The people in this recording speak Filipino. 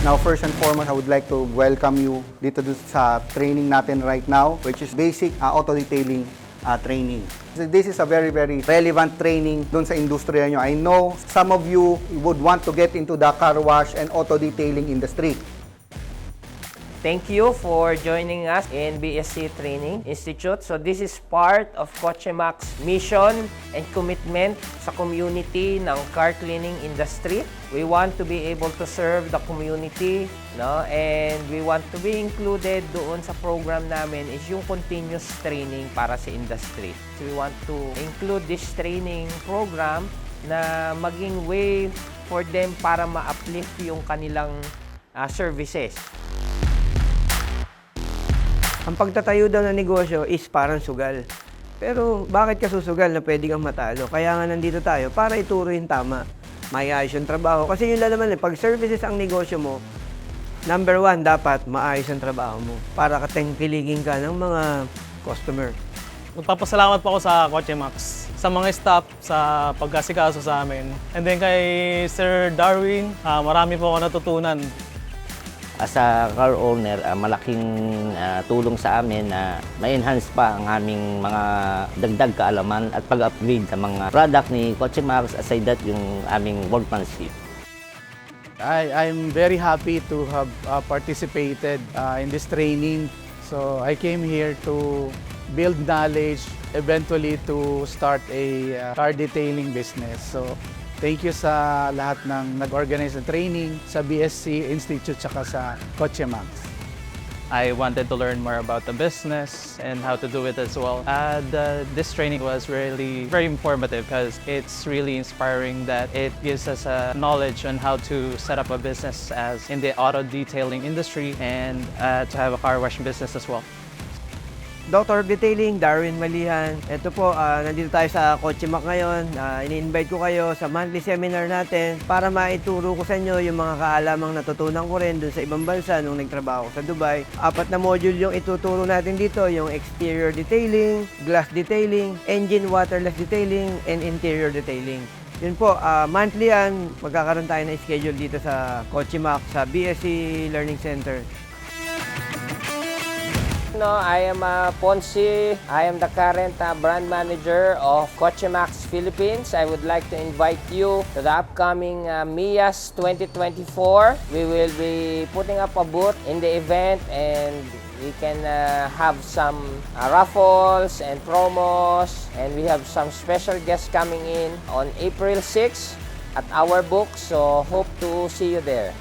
Now, first and foremost, I would like to welcome you dito sa training natin right now, which is basic auto detailing training. This is a very, very relevant training dun sa industriya nyo. I know some of you would want to get into the car wash and auto detailing industry. Thank you for joining us in BSC Training Institute. So this is part of Cochemac's mission and commitment sa community ng car cleaning industry. We want to be able to serve the community, no? And we want to be included doon sa program namin is yung continuous training para sa industry. So we want to include this training program na maging way for them para ma-uplift yung kanilang services. Ang pagtatayo daw ng negosyo is parang sugal. Pero bakit ka susugal na pwede kang matalo? Kaya nga nandito tayo para ituro yung tama. Maayos yung trabaho. Kasi yun lang naman, pag services ang negosyo mo, number one, dapat maayos ang trabaho mo para katengkiligin ka ng mga customer. Magpapasalamat po ako sa Cochemac, sa mga staff, sa pagkasikaso sa amin. And then kay Sir Darwin, marami po ako natutunan. As a car owner, malaking tulong sa amin na ma-enhance pa ang aming mga dagdag kaalaman at pag-upgrade sa mga product ni Cochemac, aside that yung aming workmanship. I'm very happy to have participated in this training. So I came here to build knowledge, eventually to start a car detailing business. So thank you sa lahat ng nag-organize ng training sa BSC Institute tsaka sa Cochemac. I wanted to learn more about the business and how to do it as well. This training was really very informative because it's really inspiring that it gives us a knowledge on how to set up a business as in the auto detailing industry and to have a car wash business as well. Dr. Detailing, Darwin Malihan. Ito po, nandito tayo sa Cochemac ngayon. Ini-invite ko kayo sa monthly seminar natin para maituro ko sa inyo yung mga kaalamang natutunan ko rin dun sa ibang bansa nung nagtrabaho sa Dubai. 4 na module yung ituturo natin dito, yung exterior detailing, glass detailing, engine waterless detailing, and interior detailing. Yun po, monthly yan, magkakaroon tayo ng schedule dito sa Cochemac, sa BSC Learning Center. No, I am Ponce. I am the current brand manager of Cochemac Philippines. I would like to invite you to the upcoming MIAS 2024. We will be putting up a booth in the event and we can have some raffles and promos, and we have some special guests coming in on April 6 at our booth. So hope to see you there.